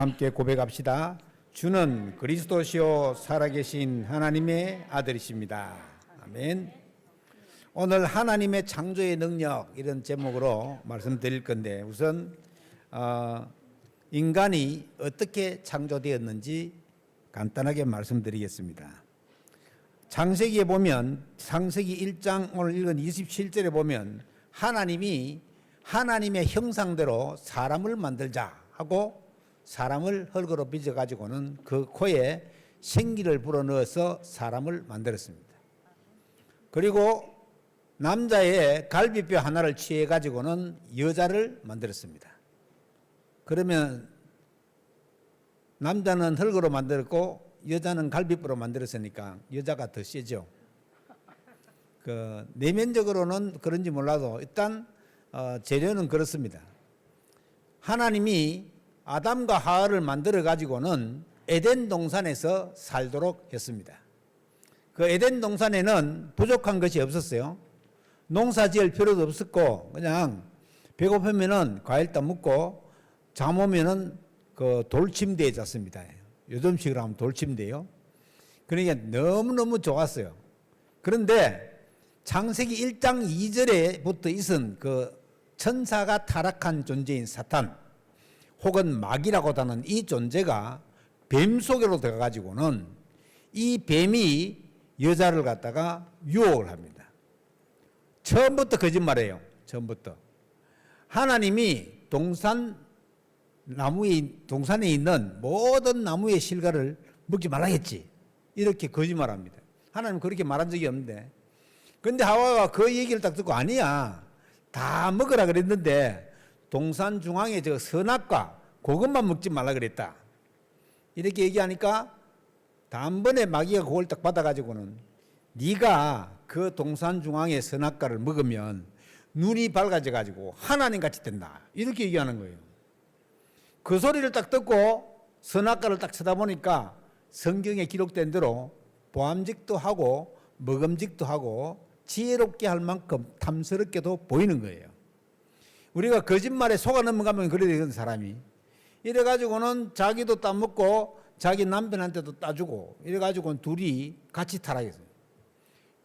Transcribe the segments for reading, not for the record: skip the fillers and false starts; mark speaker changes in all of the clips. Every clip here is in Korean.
Speaker 1: 함께 고백합시다. 주는 그리스도시요 살아계신 하나님의 아들이십니다. 아멘. 오늘 하나님의 창조의 능력 이런 제목으로 말씀드릴 건데, 우선 인간이 어떻게 창조되었는지 간단하게 말씀드리겠습니다. 창세기에 보면, 창세기 1장 오늘 읽은 27절에 보면 하나님이 하나님의 형상대로 사람을 만들자 하고 사람을 흙으로 빚어가지고는 그 코에 생기를 불어넣어서 사람을 만들었습니다. 그리고 남자의 갈비뼈 하나를 취해가지고는 여자를 만들었습니다. 그러면 남자는 흙으로 만들었고 여자는 갈비뼈로 만들었으니까 여자가 더 세죠. 내면적으로는 그런지 몰라도 일단 재료는 그렇습니다. 하나님이 아담과 하와를 만들어 가지고는 에덴 동산에서 살도록 했습니다. 그 에덴 동산에는 부족한 것이 없었어요. 농사 지을 필요도 없었고 그냥 배고프면은 과일 따먹고 잠 오면은 그 돌침대에 잤습니다. 요즘식으로 하면 돌침대요. 그러니까 너무너무 좋았어요. 그런데 창세기 1장 2절에부터 있은 그 천사가 타락한 존재인 사탄 혹은 마귀라고 하는 이 존재가 뱀 속으로 들어가가지고는 이 뱀이 여자를 갖다가 유혹을 합니다. 처음부터 거짓말이에요. 처음부터. 하나님이 동산에 있는 모든 나무의 실과를 먹지 말라 했지. 이렇게 거짓말합니다. 하나님 그렇게 말한 적이 없는데. 그런데 하와가 그 얘기를 딱 듣고 아니야. 다 먹으라 그랬는데 동산 중앙에 저 선악과 그것만 먹지 말라 그랬다. 이렇게 얘기하니까 다음번에 마귀가 그걸 딱 받아가지고는 네가 그 동산 중앙의 선악과를 먹으면 눈이 밝아져가지고 하나님같이 된다. 이렇게 얘기하는 거예요. 그 소리를 딱 듣고 선악과를 딱 쳐다보니까 성경에 기록된 대로 보암직도 하고 먹음직도 하고 지혜롭게 할 만큼 탐스럽게도 보이는 거예요. 우리가 거짓말에 속아 넘어가면 그래야 되거든, 사람이. 이래가지고는 자기도 따먹고 자기 남편한테도 따주고 이래가지고는 둘이 같이 타락했어요.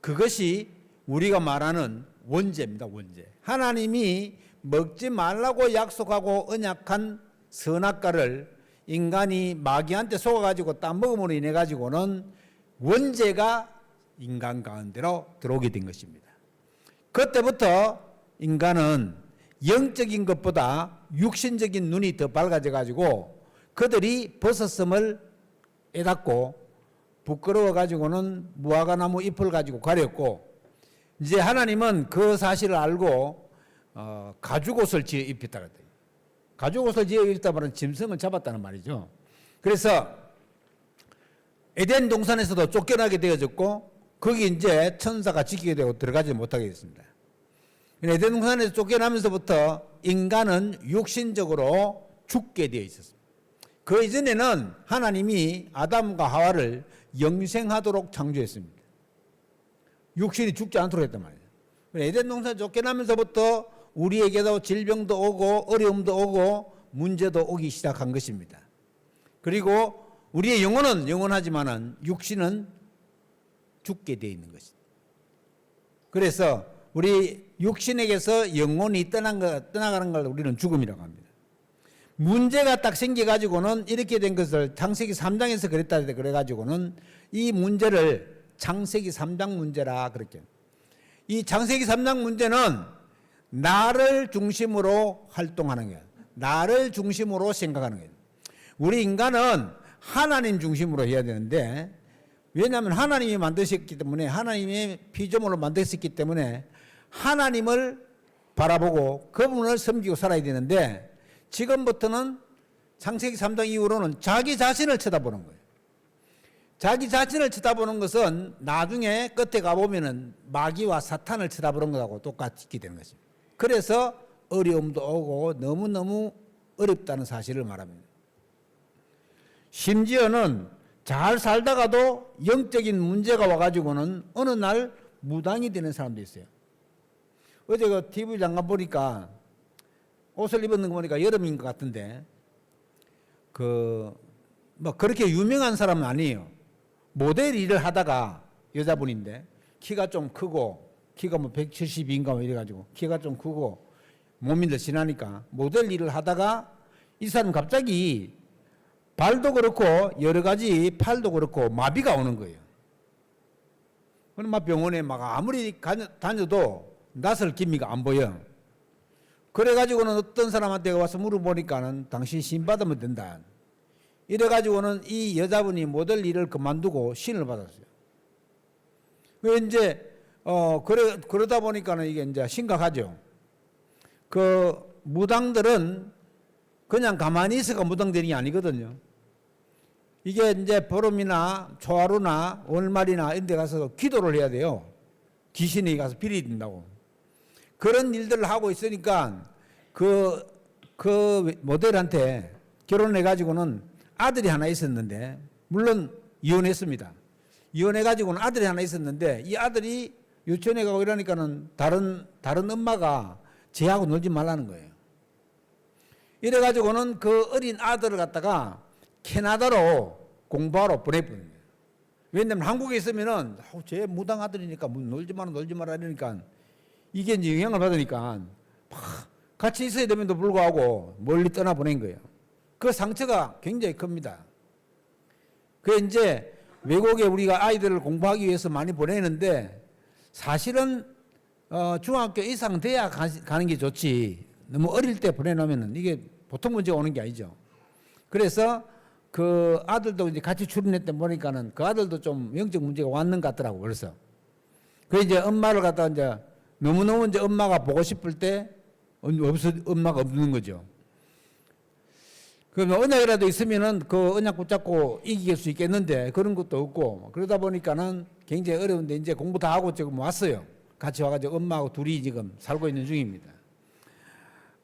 Speaker 1: 그것이 우리가 말하는 원죄입니다. 원죄. 하나님이 먹지 말라고 약속하고 언약한 선악과를 인간이 마귀한테 속아가지고 따먹음으로 인해가지고는 원죄가 인간 가운데로 들어오게 된 것입니다. 그때부터 인간은 영적인 것보다 육신적인 눈이 더 밝아져 가지고 그들이 벗었음을 깨닫고 부끄러워 가지고는 무화과나무 잎을 가지고 가렸고, 이제 하나님은 그 사실을 알고 가죽옷을 지어 입혔다 그랬대요. 가죽옷을 지어 입혔다 말은 짐승을 잡았다는 말이죠. 그래서 에덴 동산에서도 쫓겨나게 되어졌고 거기 이제 천사가 지키게 되고 들어가지 못하게 됐습니다. 에덴 동산에서 쫓겨나면서부터 인간은 육신적으로 죽게 되어 있었습니다. 그 이전에는 하나님이 아담과 하와를 영생하도록 창조했습니다. 육신이 죽지 않도록 했단 말이에요. 에덴 동산에 쫓겨나면서부터 우리에게도 질병도 오고 어려움도 오고 문제도 오기 시작한 것입니다. 그리고 우리의 영혼은 영원하지만은 육신은 죽게 되어 있는 것입니다. 그래서 우리 육신에게서 영혼이 떠나가는 걸 우리는 죽음이라고 합니다. 문제가 딱 생겨가지고는 이렇게 된 것을 창세기 3장에서 그랬다 그래가지고는 이 문제를 창세기 3장 문제라 그렇게. 이 창세기 3장 문제는 나를 중심으로 활동하는 거예요. 나를 중심으로 생각하는 거예요. 우리 인간은 하나님 중심으로 해야 되는데, 왜냐하면 하나님이 만드셨기 때문에, 하나님의 피조물로 만드셨기 때문에 하나님을 바라보고 그분을 섬기고 살아야 되는데, 지금부터는 창세기 3장 이후로는 자기 자신을 쳐다보는 거예요. 자기 자신을 쳐다보는 것은 나중에 끝에 가보면은 마귀와 사탄을 쳐다보는 것하고 똑같이 되는 것입니다. 그래서 어려움도 오고 너무너무 어렵다는 사실을 말합니다. 심지어는 잘 살다가도 영적인 문제가 와가지고는 어느 날 무당이 되는 사람도 있어요. 어제 그 TV 잠깐 보니까 옷을 입었는 거 보니까 여름인 것 같은데 뭐 그렇게 유명한 사람은 아니에요. 모델 일을 하다가 여자분인데 키가 좀 크고 키가 뭐 172인가 뭐 이래가지고 키가 좀 크고 몸이 늘씬하니까 모델 일을 하다가 이 사람 갑자기 발도 그렇고 여러 가지 팔도 그렇고 마비가 오는 거예요. 그럼 막 병원에 막 아무리 다녀도 낯설 기미가 안 보여. 그래가지고는 어떤 사람한테 와서 물어보니까는 당신 신 받으면 된다. 이래가지고는 이 여자분이 모델 일을 그만두고 신을 받았어요. 그 이제 그러다 보니까는 이게 이제 심각하죠. 그 무당들은 그냥 가만히 있어가 무당되는 게 아니거든요. 이게 이제 보름이나 초하루나 월말이나 이런 데 가서 기도를 해야 돼요. 귀신이 가서 빌이 된다고. 그런 일들을 하고 있으니까 그 모델한테 결혼해가지고는 아들이 하나 있었는데, 물론 이혼했습니다. 이혼해가지고는 아들이 하나 있었는데, 이 아들이 유치원에 가고 이러니까는 다른 엄마가 쟤하고 놀지 말라는 거예요. 이래가지고는 그 어린 아들을 갖다가 캐나다로 공부하러 보내버린 거예요. 왜냐면 한국에 있으면은 쟤 무당 아들이니까 놀지 마라 이러니까 이게 이제 영향을 받으니까 같이 있어야 됨에도 불구하고 멀리 떠나보낸 거예요. 그 상처가 굉장히 큽니다. 그 이제 외국에 우리가 아이들을 공부하기 위해서 많이 보내는데 사실은 중학교 이상 돼야 가는 게 좋지. 너무 어릴 때 보내놓으면 이게 보통 문제가 오는 게 아니죠. 그래서 그 아들도 이제 같이 출연했다 보니까는 그 아들도 좀 영적 문제가 왔는 것 같더라고. 그래서 그 이제 엄마를 갖다 이제 너무너무 이제 엄마가 보고 싶을 때 엄마가 없는 거죠. 그러면 언약이라도 있으면은 그 언약 붙잡고 이길 수 있겠는데 그런 것도 없고 그러다 보니까는 굉장히 어려운데 이제 공부 다 하고 지금 왔어요. 같이 와가지고 엄마하고 둘이 지금 살고 있는 중입니다.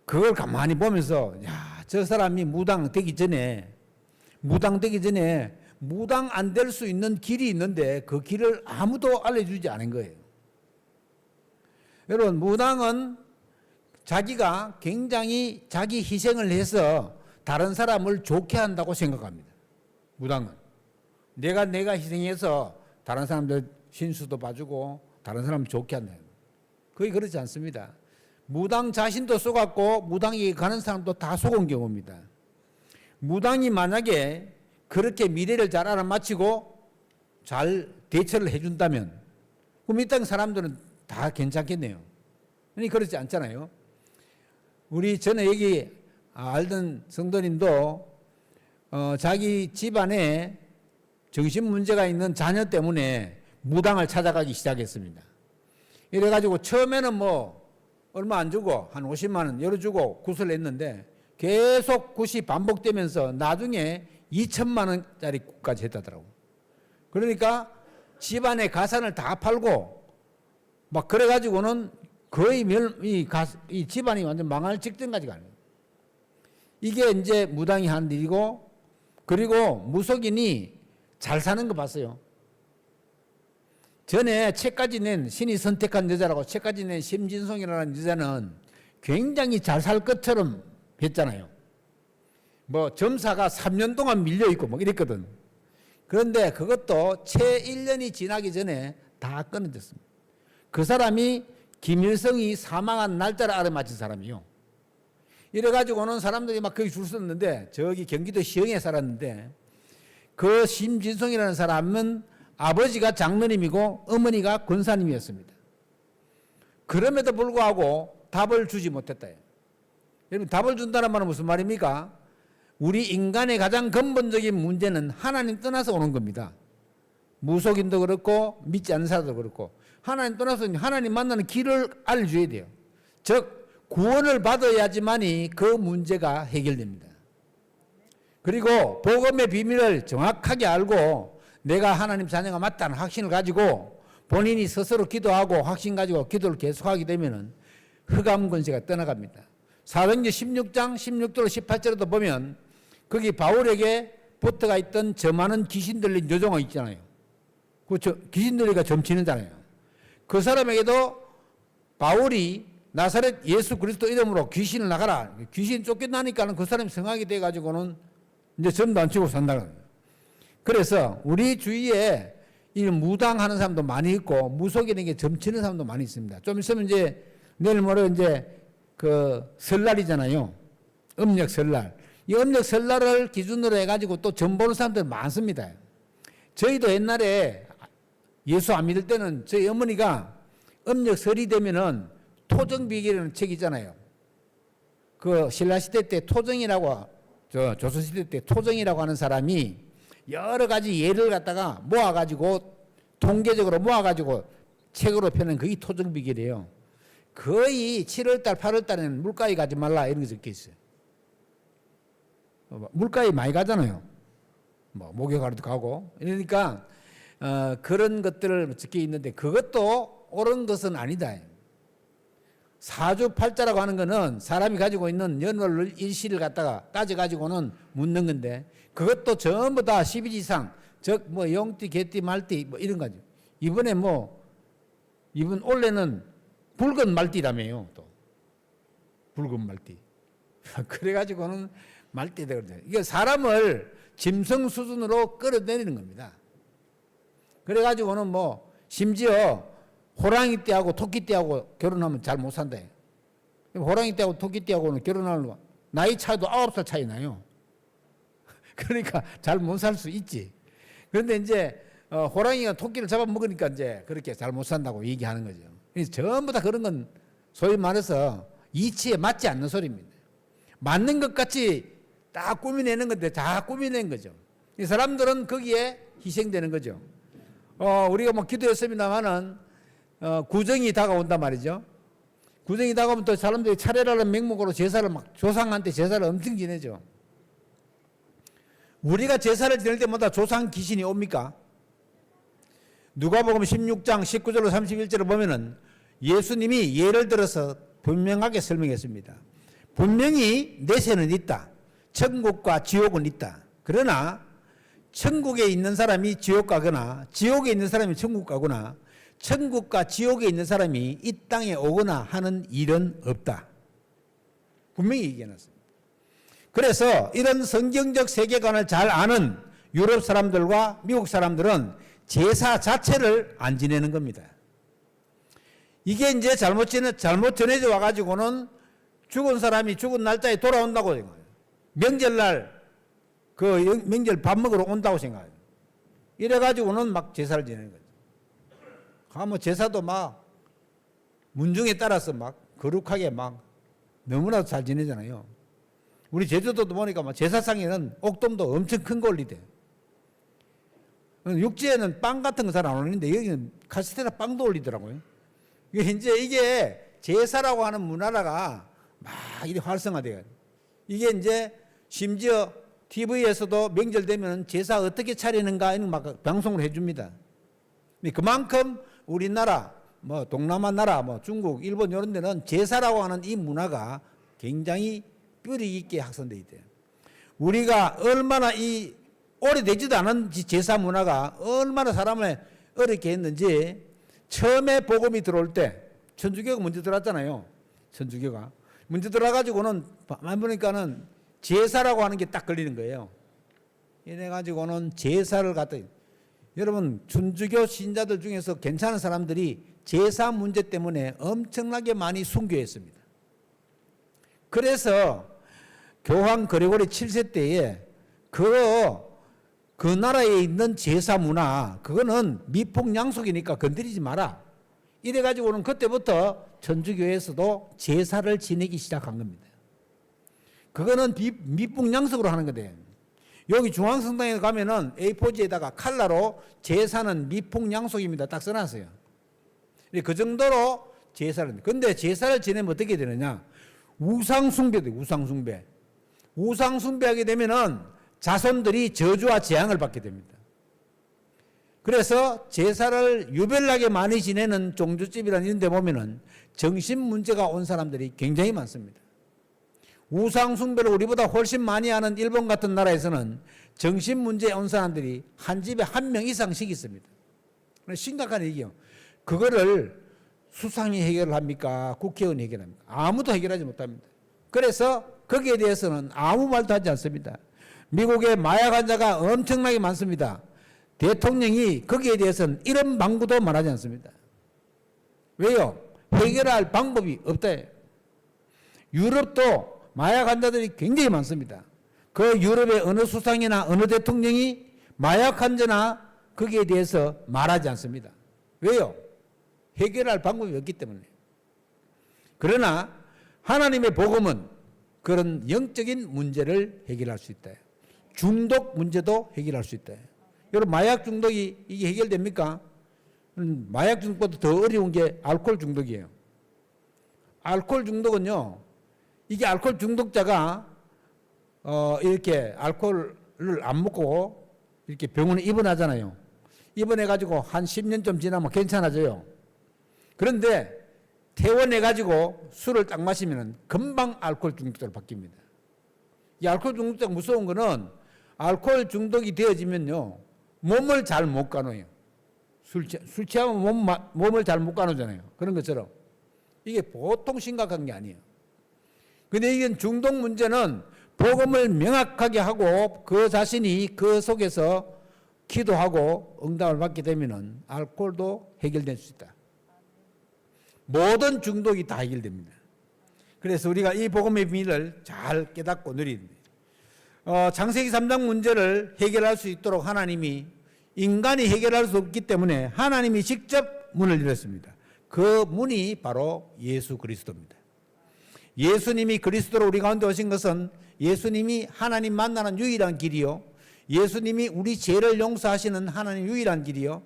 Speaker 1: 그걸 가만히 보면서 야, 저 사람이 무당 되기 전에 무당 안 될 수 있는 길이 있는데 그 길을 아무도 알려주지 않은 거예요. 여러분, 무당은 자기가 굉장히 자기 희생을 해서 다른 사람을 좋게 한다고 생각합니다. 무당은 내가 희생해서 다른 사람들 신수도 봐주고 다른 사람을 좋게 한다. 거의 그렇지 않습니다. 무당 자신도 속았고 무당이 가는 사람도 다 속은 경우입니다. 무당이 만약에 그렇게 미래를 잘 알아맞히고 잘 대처를 해준다면 그럼 이 땅 사람들은 다 괜찮겠네요. 아니 그렇지 않잖아요. 우리 전에 여기 알던 성도님도 자기 집안에 정신 문제가 있는 자녀 때문에 무당을 찾아가기 시작했습니다. 이래가지고 처음에는 뭐 얼마 안 주고 한 50만 원 열어주고 구슬을 했는데 계속 굿이 반복되면서 나중에 2천만 원짜리까지 했다더라고. 그러니까 집안의 가산을 다 팔고 막 그래가지고는 거의 이 집안이 완전 망할 직전까지 가는 거예요. 이게 이제 무당이 한 일이고, 그리고 무속인이 잘 사는 거 봤어요. 전에 책까지 낸 신이 선택한 여자라고 책까지 낸 심진송이라는 여자는 굉장히 잘 살 것처럼 했잖아요. 뭐 점사가 3년 동안 밀려있고 뭐 이랬거든. 그런데 그것도 채 1년이 지나기 전에 다 끊어졌습니다. 그 사람이 김일성이 사망한 날짜를 알아맞힌 사람이요. 이래가지고는 사람들이 막 거기 줄 섰는데 저기 경기도 시흥에 살았는데 그 심진송이라는 사람은 아버지가 장로님이고 어머니가 권사님이었습니다. 그럼에도 불구하고 답을 주지 못했다. 여러분, 답을 준다는 말은 무슨 말입니까? 우리 인간의 가장 근본적인 문제는 하나님 떠나서 오는 겁니다. 무속인도 그렇고 믿지 않는 사람도 그렇고 하나님 떠나서 하나님 만나는 길을 알려줘야 돼요. 즉 구원을 받아야지만이 그 문제가 해결됩니다. 그리고 복음의 비밀을 정확하게 알고 내가 하나님 자녀가 맞다는 확신을 가지고 본인이 스스로 기도하고 확신 가지고 기도를 계속하게 되면 흑암 권세가 떠나갑니다. 사도행전 16장 16절 18절에도 보면 거기 바울에게 붙어가 있던 저 많은 귀신 들린 여종가 있잖아요. 그 귀신 들리가 점치는잖아요. 그 사람에게도 바울이 나사렛 예수 그리스도 이름으로 귀신을 나가라. 귀신 쫓겨나니까는 그 사람이 성하게 돼가지고는 이제 점도 안 치고 산다는 거예요. 그래서 우리 주위에 이 무당하는 사람도 많이 있고 무속이라는 게 점치는 사람도 많이 있습니다. 좀 있으면 이제 내일 모레 이제 그 설날이잖아요. 음력 설날. 이 음력 설날을 기준으로 해가지고 또 점 보는 사람들 많습니다. 저희도 옛날에 예수 안 믿을 때는 저희 어머니가 음력 설이 되면은 토정비기라는 책이 있잖아요. 그 신라시대 때 토정이라고, 조선시대 때 토정이라고 하는 사람이 여러 가지 예를 갖다가 모아가지고 통계적으로 모아가지고 책으로 펴낸 그게 토정비기래요. 거의 7월달, 8월달에는 물가에 가지 말라 이런 게 적혀 있어요. 물가에 많이 가잖아요. 뭐 목욕하러도 가고 이러니까 그런 것들을 적혀 있는데 그것도 옳은 것은 아니다. 사주팔자라고 하는 거는 사람이 가지고 있는 연월 일시를 갖다가 따져가지고는 묻는 건데 그것도 전부 다 12지상 즉 뭐 용띠, 개띠, 말띠 뭐 이런 거죠. 이번에 이번 올해는 붉은 말띠라며요. 또 붉은 말띠. 그래가지고는 말띠다 그러죠. 이게 사람을 짐승 수준으로 끌어내리는 겁니다. 그래가지고는 심지어 호랑이 떼하고 토끼 떼하고 결혼하면 잘 못 산다. 호랑이 떼하고 토끼 떼하고는 결혼하려고 나이 차이도 9살 차이 나요. 그러니까 잘 못 살 수 있지. 그런데 이제 호랑이가 토끼를 잡아먹으니까 이제 그렇게 잘 못 산다고 얘기하는 거죠. 전부 다 그런 건 소위 말해서 이치에 맞지 않는 소리입니다. 맞는 것 같이 다 꾸미내는 건데 다 꾸미낸 거죠. 이 사람들은 거기에 희생되는 거죠. 우리가 기도했습니다마는 구정이 다가온단 말이죠. 구정이 다가오면 또 사람들이 차례라는 명목으로 제사를 조상한테 제사를 엄청 지내죠. 우리가 제사를 지낼 때마다 조상 귀신이 옵니까? 누가복음 16장 19절로 31절을 보면은 예수님이 예를 들어서 분명하게 설명했습니다. 분명히 내세는 있다. 천국과 지옥은 있다. 그러나 천국에 있는 사람이 지옥 가거나 지옥에 있는 사람이 천국 가거나 천국과 지옥에 있는 사람이 이 땅에 오거나 하는 일은 없다. 분명히 얘기해놨습니다. 그래서 이런 성경적 세계관을 잘 아는 유럽 사람들과 미국 사람들은 제사 자체를 안 지내는 겁니다. 이게 이제 잘못 전해져 와가지고는 죽은 사람이 죽은 날짜에 돌아온다고 생각해요. 명절날 명절 밥 먹으러 온다고 생각해요. 이래가지고는 막 제사를 지내는 거죠. 제사도 문중에 따라서 거룩하게 너무나도 잘 지내잖아요. 우리 제주도도 보니까 제사상에는 옥돔도 엄청 큰 거 올리대. 육지에는 빵 같은 거 잘 안 올리는데 여기는 카스테라 빵도 올리더라고요. 이게 제사라고 하는 문화가 이렇게 활성화돼요. 이게 이제 심지어 TV에서도 명절 되면 제사 어떻게 차리는가 이런 방송을 해줍니다. 그만큼 우리나라, 동남아 나라, 중국, 일본 이런 데는 제사라고 하는 이 문화가 굉장히 뿌리 있게 확산돼 있대요. 우리가 얼마나 이 오래되지도 않은 제사 문화가 얼마나 사람을 어렵게 했는지 처음에 복음이 들어올 때 천주교가 먼저 들어왔잖아요. 천주교가 먼저 들어와가지고는 보니까는 제사라고 하는 게 딱 걸리는 거예요. 이래가지고는 제사를 갖다 여러분 천주교 신자들 중에서 괜찮은 사람들이 제사 문제 때문에 엄청나게 많이 순교했습니다. 그래서 교황 그레고리 7세 때에 그 나라에 있는 제사 문화 그거는 미폭양속이니까 건드리지 마라. 이래가지고는 그때부터 천주교에서도 제사를 지내기 시작한 겁니다. 그거는 미폭양속으로 하는 거대요. 여기 중앙성당에 가면은 A4지에다가 칼라로 제사는 미폭양속입니다. 딱 써놨어요. 그 정도로 제사를. 근데 제사를 지내면 어떻게 되느냐? 우상숭배돼, 우상숭배. 우상숭배하게 되면은 자손들이 저주와 재앙을 받게 됩니다. 그래서 제사를 유별나게 많이 지내는 종주집이라는 이런 데 보면은 정신 문제가 온 사람들이 굉장히 많습니다. 우상숭배를 우리보다 훨씬 많이 하는 일본 같은 나라에서는 정신 문제에 온 사람들이 한 집에 한 명 이상씩 있습니다. 심각한 얘기요. 그거를 수상이 해결합니까? 국회의원이 해결합니까? 아무도 해결하지 못합니다. 그래서 거기에 대해서는 아무 말도 하지 않습니다. 미국의 마약 환자가 엄청나게 많습니다. 대통령이 거기에 대해서는 이런 방구도 말하지 않습니다. 왜요? 해결할 방법이 없다. 유럽도 마약 환자들이 굉장히 많습니다. 그 유럽의 어느 수상이나 어느 대통령이 마약 환자나 거기에 대해서 말하지 않습니다. 왜요? 해결할 방법이 없기 때문에. 그러나 하나님의 복음은 그런 영적인 문제를 해결할 수 있다. 중독 문제도 해결할 수 있다. 여러분, 마약 중독이 이게 해결됩니까? 마약 중독보다 더 어려운 게 알코올 중독이에요. 알코올 중독은요, 이게 알코올 중독자가 이렇게 알코올을 안 먹고 이렇게 병원에 입원하잖아요. 입원해가지고 한 10년쯤 지나면 괜찮아져요. 그런데 퇴원해가지고 술을 딱 마시면 금방 알코올 중독자로 바뀝니다. 이 알코올 중독자가 무서운 거는 알코올 중독이 되어지면요, 몸을 잘 못 가누어요. 술 취하면 몸을 잘 못 가누잖아요. 그런 것처럼. 이게 보통 심각한 게 아니에요. 근데 이건 중독 문제는 복음을 명확하게 하고 그 자신이 그 속에서 기도하고 응답을 받게 되면은 알코올도 해결될 수 있다. 모든 중독이 다 해결됩니다. 그래서 우리가 이 복음의 비밀을 잘 깨닫고 누립니다. 창세기 3장 문제를 해결할 수 있도록 하나님이 인간이 해결할 수 없기 때문에 하나님이 직접 문을 열었습니다. 그 문이 바로 예수 그리스도입니다. 예수님이 그리스도로 우리 가운데 오신 것은 예수님이 하나님 만나는 유일한 길이요, 예수님이 우리 죄를 용서하시는 하나님 유일한 길이요,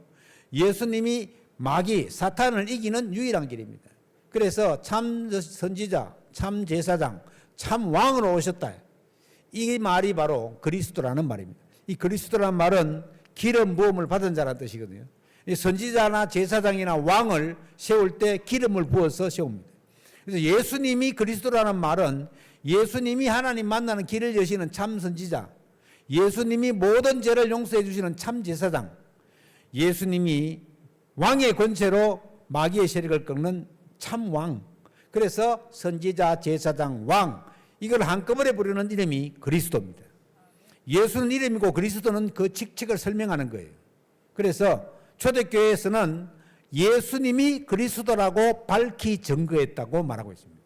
Speaker 1: 예수님이 마귀 사탄을 이기는 유일한 길입니다. 그래서 참 선지자, 참 제사장, 참 왕으로 오셨다. 이 말이 바로 그리스도라는 말입니다. 이 그리스도라는 말은 기름 부음을 받은 자라는 뜻이거든요. 선지자나 제사장이나 왕을 세울 때 기름을 부어서 세웁니다. 그래서 예수님이 그리스도라는 말은 예수님이 하나님 만나는 길을 여시는 참 선지자, 예수님이 모든 죄를 용서해 주시는 참 제사장, 예수님이 왕의 권세로 마귀의 세력을 꺾는 참 왕. 그래서 선지자, 제사장, 왕, 이걸 한꺼번에 부르는 이름이 그리스도입니다. 예수는 이름이고 그리스도는 그 직책을 설명하는 거예요. 그래서 초대교회에서는 예수님이 그리스도라고 밝히 증거했다고 말하고 있습니다.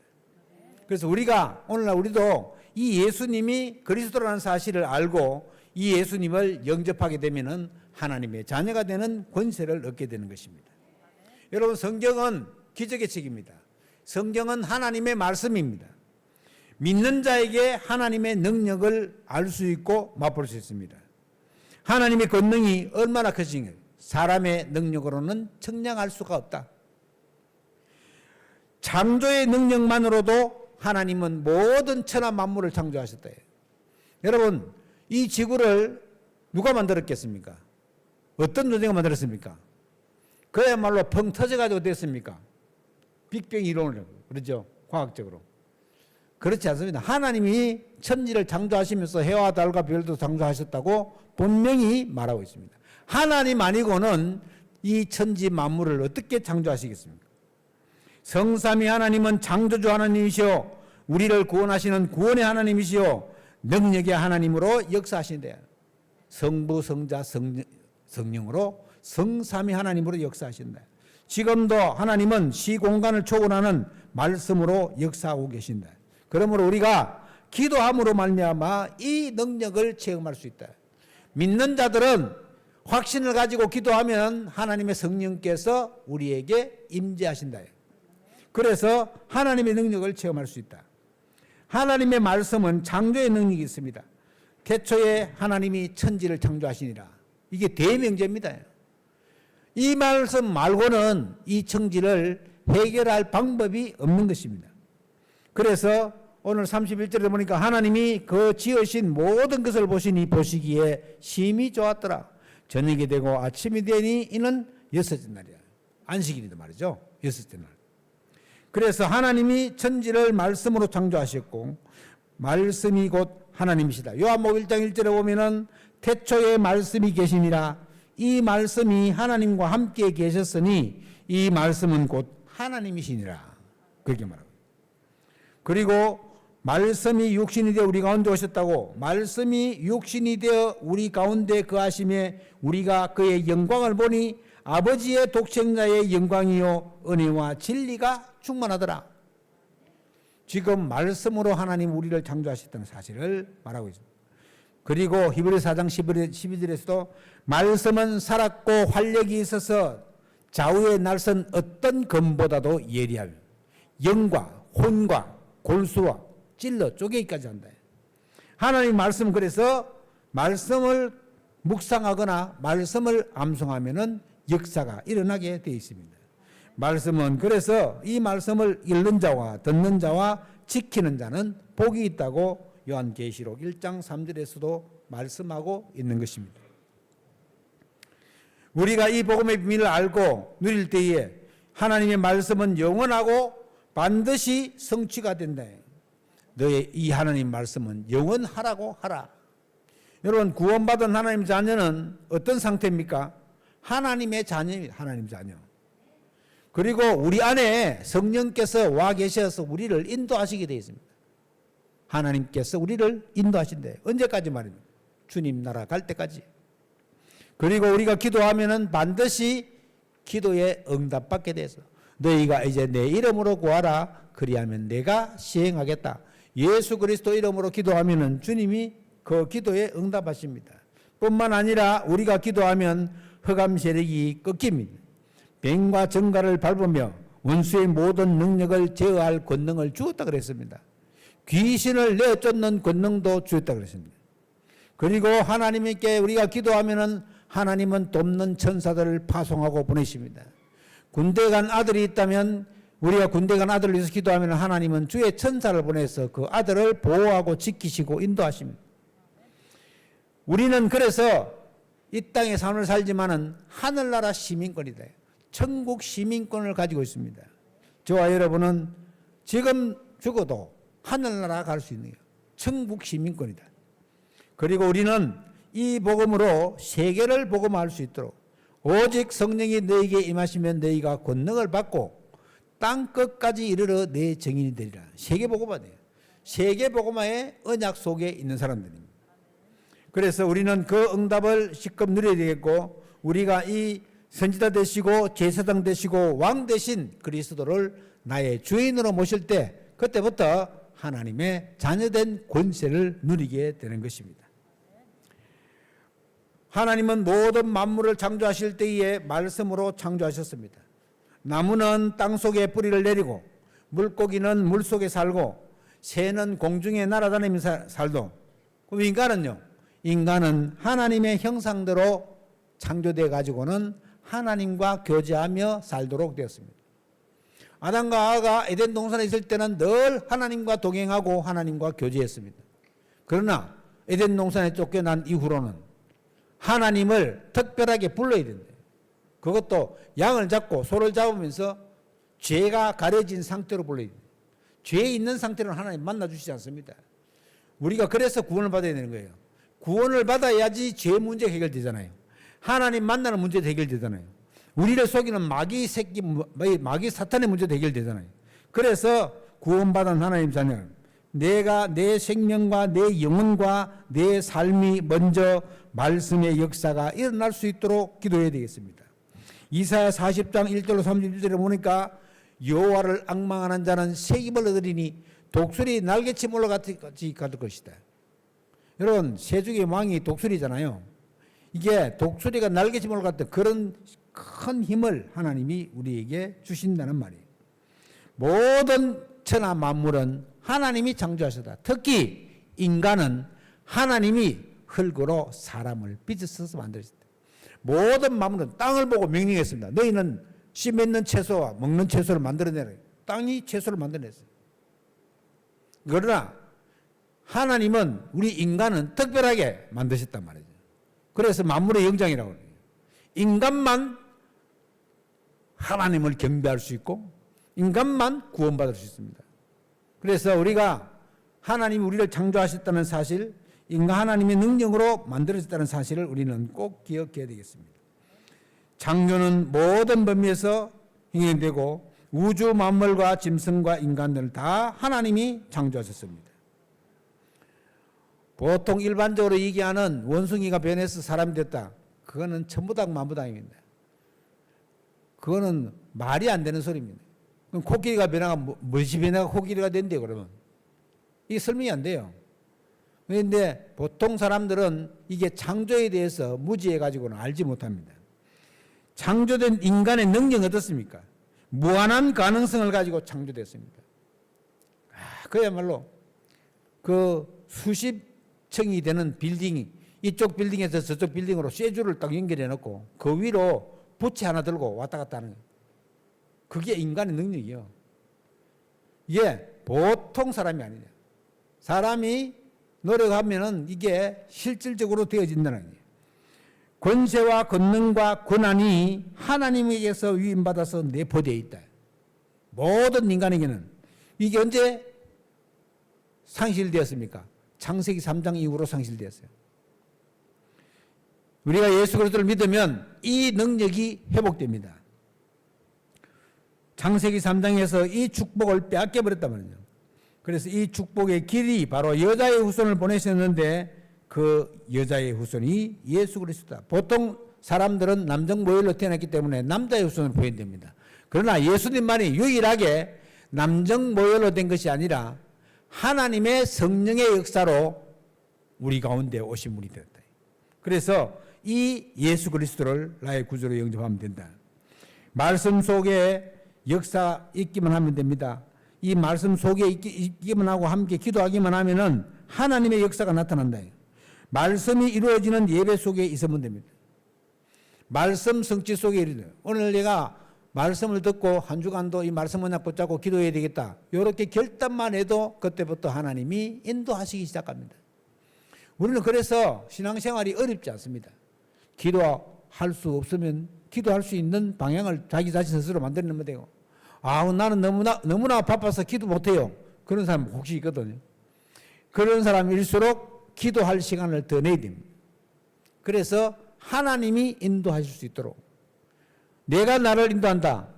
Speaker 1: 그래서 우리가 오늘날 우리도 이 예수님이 그리스도라는 사실을 알고 이 예수님을 영접하게 되면은 하나님의 자녀가 되는 권세를 얻게 되는 것입니다. 여러분, 성경은 기적의 책입니다. 성경은 하나님의 말씀입니다. 믿는 자에게 하나님의 능력을 알 수 있고 맛볼 수 있습니다. 하나님의 권능이 얼마나 크신지 사람의 능력으로는 측량할 수가 없다. 창조의 능력만으로도 하나님은 모든 천하 만물을 창조하셨다. 여러분, 이 지구를 누가 만들었겠습니까? 어떤 존재가 만들었습니까? 그야말로 펑 터져가지고 됐습니까? 빅뱅 이론으로, 그렇죠? 과학적으로. 그렇지 않습니다. 하나님이 천지를 창조하시면서 해와 달과 별도 창조하셨다고 분명히 말하고 있습니다. 하나님 아니고는 이 천지 만물을 어떻게 창조하시겠습니까? 성삼위 하나님은 창조주 하나님이시오, 우리를 구원하시는 구원의 하나님이시오, 능력의 하나님으로 역사하신대요. 성부, 성자, 성령으로 성삼위 하나님으로 역사하신다. 지금도 하나님은 시공간을 초월하는 말씀으로 역사하고 계신다. 그러므로 우리가 기도함으로 말미암아 이 능력을 체험할 수 있다. 믿는 자들은 확신을 가지고 기도하면 하나님의 성령께서 우리에게 임재하신다. 그래서 하나님의 능력을 체험할 수 있다. 하나님의 말씀은 창조의 능력이 있습니다. 태초에 하나님이 천지를 창조하시니라. 이게 대명제입니다. 이 말씀 말고는 이 천지를 해결할 방법이 없는 것입니다. 그래서 오늘 31절에 보니까 하나님이 그 지으신 모든 것을 보시니 보시기에 심히 좋았더라. 저녁이 되고 아침이 되니 이는 여섯째 날이야. 안식일이다 말이죠. 여섯째 날. 그래서 하나님이 천지를 말씀으로 창조하셨고 말씀이 곧 하나님이시다. 요한복음 1장 1절에 보면은 태초에 말씀이 계시니라. 이 말씀이 하나님과 함께 계셨으니 이 말씀은 곧 하나님이시니라. 그렇게 말합니다. 그리고 말씀이 육신이 되어 우리 가운데 오셨다고, 말씀이 육신이 되어 우리 가운데 거하심에 우리가 그의 영광을 보니 아버지의 독생자의 영광이요 은혜와 진리가 충만하더라. 지금 말씀으로 하나님 우리를 창조하셨다는 사실을 말하고 있습니다. 그리고 히브리서 4장 12절에서도 말씀은 살았고 활력이 있어서 좌우에 날선 어떤 검보다도 예리하며 영과 혼과 골수와 찔러 쪼개기까지 한다. 하나님 말씀, 그래서 말씀을 묵상하거나 말씀을 암송하면은 역사가 일어나게 되어 있습니다. 말씀은, 그래서 이 말씀을 읽는 자와 듣는 자와 지키는 자는 복이 있다고 요한계시록 1장 3절에서도 말씀하고 있는 것입니다. 우리가 이 복음의 비밀을 알고 누릴 때에 하나님의 말씀은 영원하고 반드시 성취가 된다. 너의 이 하나님 말씀은 영원하라고 하라. 여러분, 구원받은 하나님 자녀는 어떤 상태입니까? 하나님의 자녀입니다. 하나님 자녀. 그리고 우리 안에 성령께서 와 계셔서 우리를 인도하시게 되어 있습니다. 하나님께서 우리를 인도하신대. 언제까지 말입니다. 주님 나라 갈 때까지. 그리고 우리가 기도하면은 반드시 기도에 응답받게 돼서 너희가 이제 내 이름으로 구하라. 그리하면 내가 시행하겠다. 예수 그리스도 이름으로 기도하면은 주님이 그 기도에 응답하십니다. 뿐만 아니라 우리가 기도하면 흑암 세력이 꺾입니다. 뱀과 정갈을 밟으며 원수의 모든 능력을 제어할 권능을 주었다 그랬습니다. 귀신을 내쫓는 권능도 주었다 그랬습니다. 그리고 하나님께 우리가 기도하면은 하나님은 돕는 천사들을 파송하고 보내십니다. 군대 간 아들이 있다면 우리가 군대 간 아들을 위해서 기도하면 하나님은 주의 천사를 보내서 그 아들을 보호하고 지키시고 인도하십니다. 우리는 그래서 이 땅에 삶을 살지만은 하늘나라 시민권이다. 천국 시민권을 가지고 있습니다. 저와 여러분은 지금 죽어도 하늘나라 갈 수 있는 천국 시민권이다. 그리고 우리는 이 복음으로 세계를 복음할 수 있도록 오직 성령이 너에게 임하시면 너희가 권능을 받고 땅 끝까지 이르러 내 증인이 되리라. 세계 복음화 돼요. 세계 복음화의 언약 속에 있는 사람들입니다. 그래서 우리는 그 응답을 실컷 누려야 되겠고, 우리가 이 선지자 되시고 제사장 되시고 왕 되신 그리스도를 나의 주인으로 모실 때 그때부터 하나님의 자녀된 권세를 누리게 되는 것입니다. 하나님은 모든 만물을 창조하실 때에 말씀으로 창조하셨습니다. 나무는 땅속에 뿌리를 내리고 물고기는 물속에 살고 새는 공중에 날아다니면서 살도, 그럼 인간은요? 인간은 하나님의 형상대로 창조되어 가지고는 하나님과 교제하며 살도록 되었습니다. 아담과 하와가 에덴 동산에 있을 때는 늘 하나님과 동행하고 하나님과 교제했습니다. 그러나 에덴 동산에 쫓겨난 이후로는 하나님을 특별하게 불러야 된대요. 그것도 양을 잡고 소를 잡으면서 죄가 가려진 상태로 불러야 돼요. 죄 있는 상태로 하나님 만나주시지 않습니다. 우리가 그래서 구원을 받아야 되는 거예요. 구원을 받아야지 죄 문제 해결되잖아요. 하나님 만나는 문제도 해결되잖아요. 우리를 속이는 마귀 새끼, 마귀 사탄의 문제도 해결되잖아요. 그래서 구원받은 하나님 자녀, 내가 내 생명과 내 영혼과 내 삶이 먼저 말씀의 역사가 일어날 수 있도록 기도해야 되겠습니다. 이사야 40장 1절로 31절에 보니까 여호와를 앙망하는 자는 새 힘을 얻으리니 독수리 날개침 올라같이 가득 것이다. 여러분, 세중의 왕이 독수리잖아요. 이게 독수리가 날개침 올라갔던 그런 큰 힘을 하나님이 우리에게 주신다는 말이에요. 모든 천하 만물은 하나님이 창조하셨다. 특히 인간은 하나님이 흙으로 사람을 빚어서 만들었다. 모든 만물은 땅을 보고 명령했습니다. 너희는 씨 맺는 채소와 먹는 채소를 만들어내라. 땅이 채소를 만들어냈어요. 그러나 하나님은 우리 인간은 특별하게 만드셨단 말이죠. 그래서 만물의 영장이라고 해요. 인간만 하나님을 경배할 수 있고 인간만 구원받을 수 있습니다. 그래서 우리가 하나님이 우리를 창조하셨다는 사실, 인간 하나님의 능력으로 만들어졌다는 사실을 우리는 꼭 기억해야 되겠습니다. 창조는 모든 범위에서 행행되고 우주 만물과 짐승과 인간들을 다 하나님이 창조하셨습니다. 보통 일반적으로 얘기하는 원숭이가 변해서 사람이 됐다. 그거는 천부당 만부당입니다. 그거는 말이 안 되는 소리입니다. 그럼 코끼리가 변화가 무엇이 변화가 코끼리가 된대요 그러면. 이게 설명이 안 돼요. 그런데 보통 사람들은 이게 창조에 대해서 무지해 가지고는 알지 못합니다. 창조된 인간의 능력은 어떻습니까? 무한한 가능성을 가지고 창조됐습니다. 그야말로 그 수십 층이 되는 빌딩이 이쪽 빌딩에서 저쪽 빌딩으로 쇠줄을 딱 연결해 놓고 그 위로 부채 하나 들고 왔다 갔다 하는 거예요. 그게 인간의 능력이에요. 이게 보통 사람이 아니냐. 사람이 노력하면은 이게 실질적으로 되어진다는 거예요. 권세와 권능과 권한이 하나님에게서 위임받아서 내포되어 있다. 모든 인간에게는. 이게 언제 상실되었습니까? 창세기 3장 이후로 상실되었어요. 우리가 예수 그리스도를 믿으면 이 능력이 회복됩니다. 창세기 3장에서 이 축복을 빼앗겨 버렸단 말이에요. 그래서 이 축복의 길이 바로 여자의 후손을 보내셨는데 그 여자의 후손이 예수 그리스도다. 보통 사람들은 남성 모혈로 태어났기 때문에 남자의 후손을 보인답니다. 그러나 예수님만이 유일하게 남성 모혈로 된 것이 아니라 하나님의 성령의 역사로 우리 가운데 오신 분이 되었다. 그래서 이 예수 그리스도를 나의 구주로 영접하면 된다. 말씀 속에 역사 있기만 하면 됩니다. 이 말씀 속에 있기만 하고 함께 기도하기만 하면은 하나님의 역사가 나타난다. 말씀이 이루어지는 예배 속에 있으면 됩니다. 말씀 성취 속에 이르는. 오늘 내가 말씀을 듣고 한 주간도 이 말씀 언약 붙잡고 기도해야 되겠다. 이렇게 결단만 해도 그때부터 하나님이 인도하시기 시작합니다. 우리는 그래서 신앙생활이 어렵지 않습니다. 기도할 수 없으면 기도할 수 있는 방향을 자기 자신 스스로 만들면 되고, 나는 너무나 바빠서 기도 못해요. 그런 사람 혹시 있거든요. 그런 사람일수록 기도할 시간을 더 내야 됩니다. 그래서 하나님이 인도하실 수 있도록. 내가 나를 인도한다.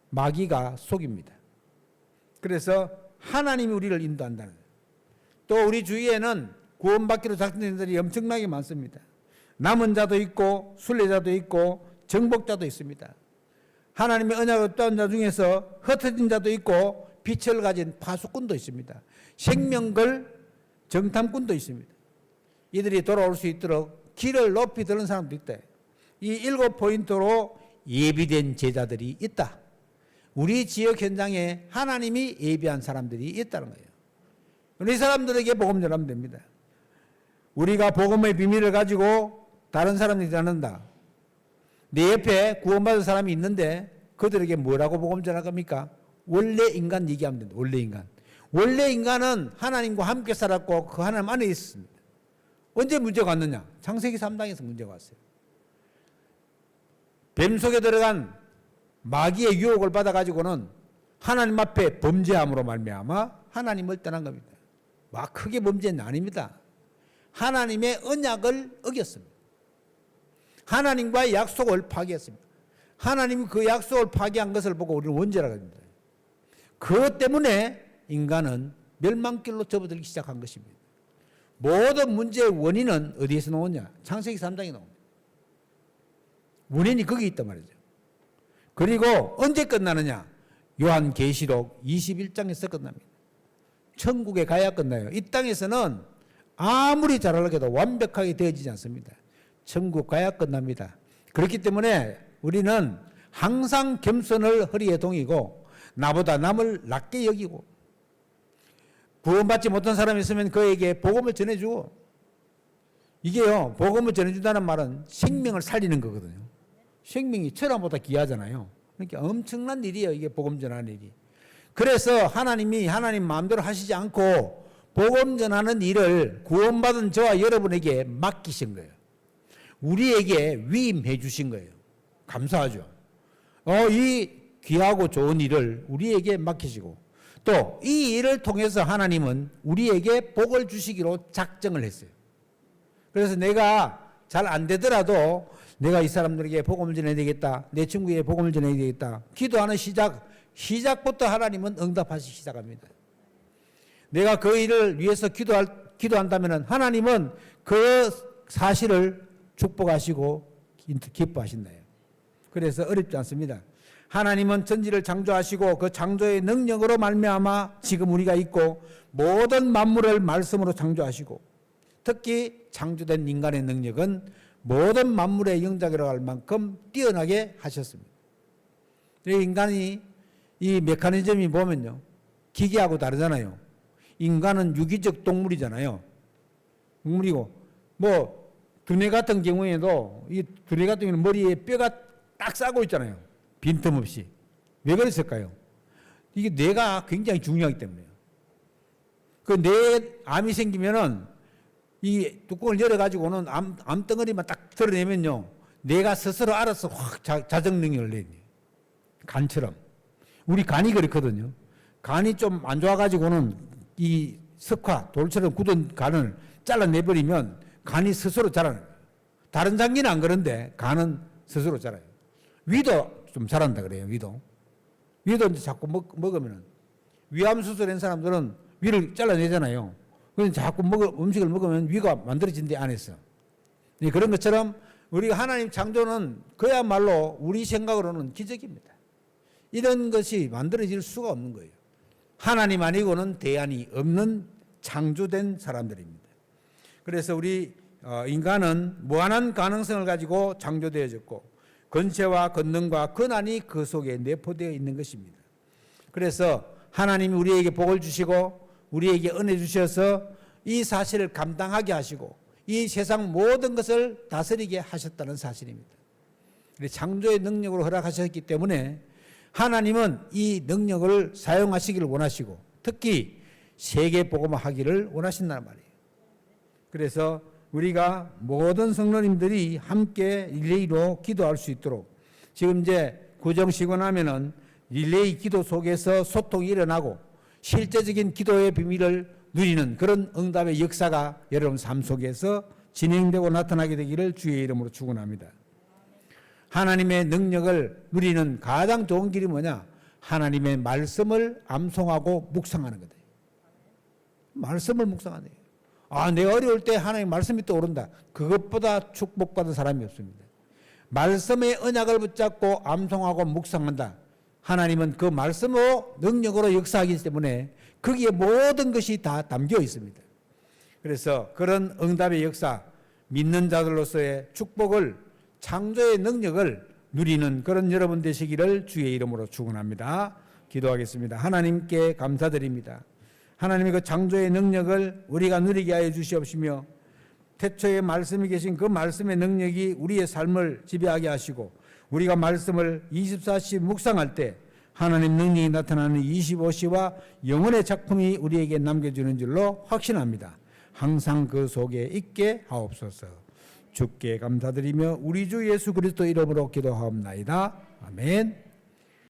Speaker 1: 마귀가 속입니다. 그래서 하나님이 우리를 인도한다는 거예요. 또 우리 주위에는 구원받기로 작정된 자들이 엄청나게 많습니다. 남은 자도 있고 순례자도 있고 정복자도 있습니다. 하나님의 언약을 따온 자 중에서 흩어진 자도 있고 빛을 가진 파수꾼도 있습니다. 생명걸 정탐꾼도 있습니다. 이들이 돌아올 수 있도록 길을 높이 드는 사람도 있다. 이 7포인트로 예비된 제자들이 있다. 우리 지역 현장에 하나님이 예비한 사람들이 있다는 거예요. 우리 사람들에게 복음 전하면 됩니다. 우리가 복음의 비밀을 가지고 다른 사람들이 전한다. 내 옆에 구원받은 사람이 있는데 그들에게 뭐라고 복음 전할 겁니까? 원래 인간 얘기하면 된다. 원래 인간. 원래 인간은 하나님과 함께 살았고 그 하나님 안에 있었습니다. 언제 문제가 왔느냐? 창세기 3장에서 문제가 왔어요. 뱀 속에 들어간 마귀의 유혹을 받아가지고는 하나님 앞에 범죄함으로 말미암아 하나님을 떠난 겁니다. 막 크게 범죄는 아닙니다. 하나님의 언약을 어겼습니다. 하나님과의 약속을 파기했습니다. 하나님이 그 약속을 파기한 것을 보고 우리는 원죄라고 합니다. 그것 때문에 인간은 멸망길로 접어들기 시작한 것입니다. 모든 문제의 원인은 어디에서 나오냐? 창세기 3장에 나옵니다. 원인이 거기 있단 말이죠. 그리고 언제 끝나느냐? 요한계시록 21장에서 끝납니다. 천국에 가야 끝나요. 이 땅에서는 아무리 잘하려고 해도 완벽하게 되어지지 않습니다. 천국 가야 끝납니다. 그렇기 때문에 우리는 항상 겸손을 허리에 동이고 나보다 남을 낮게 여기고 구원받지 못한 사람이 있으면 그에게 복음을 전해주고, 이게요, 복음을 전해준다는 말은 생명을 살리는 거거든요. 생명이 천하보다 귀하잖아요. 그러니까 엄청난 일이에요. 이게 복음 전하는 일이. 그래서 하나님이 하나님 마음대로 하시지 않고 복음 전하는 일을 구원받은 저와 여러분에게 맡기신 거예요. 우리에게 위임해 주신 거예요. 감사하죠. 이 귀하고 좋은 일을 우리에게 맡기시고 또 이 일을 통해서 하나님은 우리에게 복을 주시기로 작정을 했어요. 그래서 내가 잘 안 되더라도 내가 이 사람들에게 복음을 전해야 되겠다. 내 친구에게 복음을 전해야 되겠다. 기도하는 시작부터 하나님은 응답하시기 시작합니다. 내가 그 일을 위해서 기도한다면 하나님은 그 사실을 축복하시고 기뻐하신다요. 그래서 어렵지 않습니다. 하나님은 천지를 창조하시고 그 창조의 능력으로 말미암아 지금 우리가 있고 모든 만물을 말씀으로 창조하시고 특히 창조된 인간의 능력은 모든 만물의 영장이라고 할 만큼 뛰어나게 하셨습니다. 인간이 이 메커니즘이 보면요, 기계하고 다르잖아요. 인간은 유기적 동물이잖아요. 동물이고 뭐 두뇌 같은 경우에도 이 두뇌 같은 경우는 머리에 뼈가 딱 싸고 있잖아요. 빈틈없이. 왜 그랬을까요? 이게 뇌가 굉장히 중요하기 때문에요. 그 뇌에 암이 생기면은 이 뚜껑을 열어가지고는 암덩어리만 딱 드러내면요, 뇌가 스스로 알아서 확 자정 능력을 내요. 간처럼. 우리 간이 그렇거든요. 간이 좀 안 좋아가지고는 이 석화, 돌처럼 굳은 간을 잘라내버리면 간이 스스로 자라요. 다른 장기는 안 그런데 간은 스스로 자라요. 위도 좀 자란다 그래요. 위도 이제 자꾸 먹으면 위암 수술한 사람들은 위를 잘라내잖아요. 그래서 자꾸 음식을 먹으면 위가 만들어진대 안에서. 그런 것처럼 우리가 하나님 창조는 그야말로 우리 생각으로는 기적입니다. 이런 것이 만들어질 수가 없는 거예요. 하나님 아니고는 대안이 없는 창조된 사람들입니다. 그래서 우리 인간은 무한한 가능성을 가지고 창조되어졌고 권세와 권능과 권한이 그 속에 내포되어 있는 것입니다. 그래서 하나님이 우리에게 복을 주시고 우리에게 은혜 주셔서 이 사실을 감당하게 하시고 이 세상 모든 것을 다스리게 하셨다는 사실입니다. 창조의 능력으로 허락하셨기 때문에 하나님은 이 능력을 사용하시기를 원하시고 특히 세계 복음화하기를 원하신다는 말이에요. 그래서 우리가 모든 성도님들이 함께 릴레이로 기도할 수 있도록 지금 이제 구정시고 나면은 릴레이 기도 속에서 소통이 일어나고 실제적인 기도의 비밀을 누리는 그런 응답의 역사가 여러분 삶 속에서 진행되고 나타나게 되기를 주의 이름으로 축원합니다. 하나님의 능력을 누리는 가장 좋은 길이 뭐냐? 하나님의 말씀을 암송하고 묵상하는 거다. 말씀을 묵상하는 거예요. 내가 어려울 때 하나님 말씀이 떠오른다. 그것보다 축복받은 사람이 없습니다. 말씀의 언약을 붙잡고 암송하고 묵상한다. 하나님은 그 말씀으로 능력으로 역사하기 때문에 거기에 모든 것이 다 담겨 있습니다. 그래서 그런 응답의 역사, 믿는 자들로서의 축복을, 창조의 능력을 누리는 그런 여러분 되시기를 주의 이름으로 축원합니다. 기도하겠습니다. 하나님께 감사드립니다. 하나님의 그 창조의 능력을 우리가 누리게 하여 주시옵시며 태초에 말씀이 계신 그 말씀의 능력이 우리의 삶을 지배하게 하시고 우리가 말씀을 24시 묵상할 때 하나님 능력이 나타나는 25시와 영혼의 작품이 우리에게 남겨주는 줄로 확신합니다. 항상 그 속에 있게 하옵소서. 주께 감사드리며 우리 주 예수 그리스도 이름으로 기도하옵나이다. 아멘.